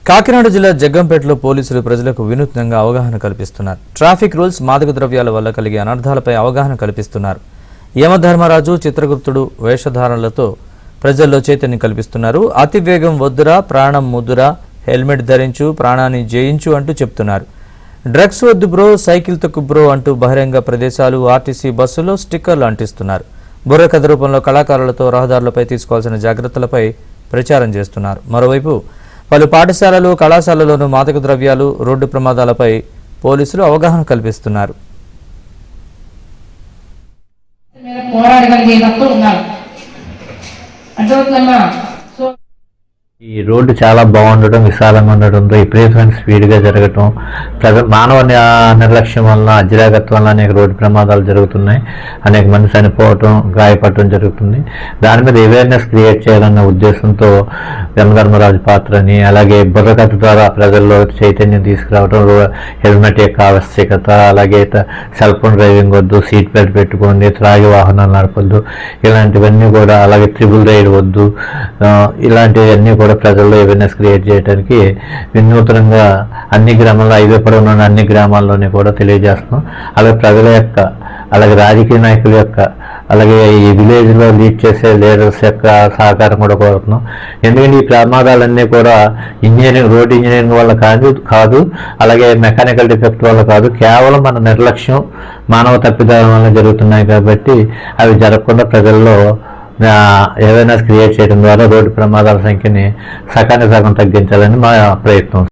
కాకినాడ జిల్లా జగ్గంపేటలో పోలీసులు ప్రజలకు వినూత్నంగా అవగాహన కల్పిస్తున్నారు. ట్రాఫిక్ రూల్స్, మాదక ద్రవ్యాల వల్ల కలిగే అనర్థాలపై అవగాహన కల్పిస్తున్నారు. యమధర్మరాజు, చిత్రగుప్తుడు వేషధారణలతో ప్రజల్లో చైతన్యం కల్పిస్తున్నారు. అతి వేగం వద్దురా, ప్రాణం ముద్దురా, హెల్మెట్ ధరించు, ప్రాణాన్ని జయించు అంటూ చెప్తున్నారు. డ్రగ్స్ వద్దు బ్రో, సైకిల్ తొక్కు బ్రో అంటూ బహిరంగ ప్రదేశాలు, ఆర్టీసీ బస్సులో స్టిక్కర్లు అంటిస్తున్నారు. బుర్రకథ రూపంలో కళాకారులతో రహదారులపై తీసుకోవాల్సిన జాగ్రత్తలపై ప్రచారం చేస్తున్నారు. మరోవైపు పలు పాఠశాలలు, కళాశాలలోనూ మాదక ద్రవ్యాలు, రోడ్డు ప్రమాదాలపై పోలీసులు అవగాహన కల్పిస్తున్నారు. ఈ రోడ్డు చాలా బాగుండటం, విశాలంగా ఉండటంతో విపరీతమైన స్పీడ్గా జరగటం, మానవ నిర్లక్ష్యం వలన, అజాగ్రత్త వలన అనేక రోడ్డు ప్రమాదాలు జరుగుతున్నాయి. అనేక మంది చనిపోవటం, గాయపడటం జరుగుతుంది. దాని మీద అవేర్నెస్ క్రియేట్ చేయాలన్న ఉద్దేశంతో యమధర్మరాజు పాత్రని, అలాగే బుర్రకథ ద్వారా ప్రజల్లో చైతన్యం తీసుకురావడం, హెల్మెట్ యొక్క ఆవశ్యకత, అలాగే సెల్ ఫోన్ డ్రైవింగ్ వద్దు, సీట్ బెల్ట్ పెట్టుకోండి, త్రాగి వాహనాలు నడపద్దు, ఇలాంటివన్నీ కూడా, అలాగే ట్రిపుల్ రైడ్ వద్దు, ఇలాంటివన్నీ కూడా ప్రజల్లో అవేర్నెస్ క్రియేట్ చేయడానికి వినూత్నంగా అన్ని గ్రామాల్లో, హైవే పొడవున ఉన్న అన్ని గ్రామాల్లోనే కూడా తెలియజేస్తున్నాం. అలాగే ప్రజల యొక్క, అలాగే రాజకీయ నాయకుల యొక్క, అలాగే ఈ విలేజ్లో లీడ్ చేసే లీడర్స్ యొక్క సహకారం కూడా కోరుతున్నాం. ఎందుకంటే ఈ ప్రమాదాలన్నీ కూడా రోడ్ ఇంజనీరింగ్ వల్ల కాదు, అలాగే మెకానికల్ డిఫెక్ట్ వల్ల కాదు, కేవలం మన నిర్లక్ష్యం, మానవ తప్పిదాల వల్ల జరుగుతున్నాయి. కాబట్టి అవి జరగకుండా ప్రజల్లో అవేర్నెస్ క్రియేట్ చేయడం ద్వారా రోడ్డు ప్రమాదాల సంఖ్యని సగానికి సగం తగ్గించాలని మా ప్రయత్నం.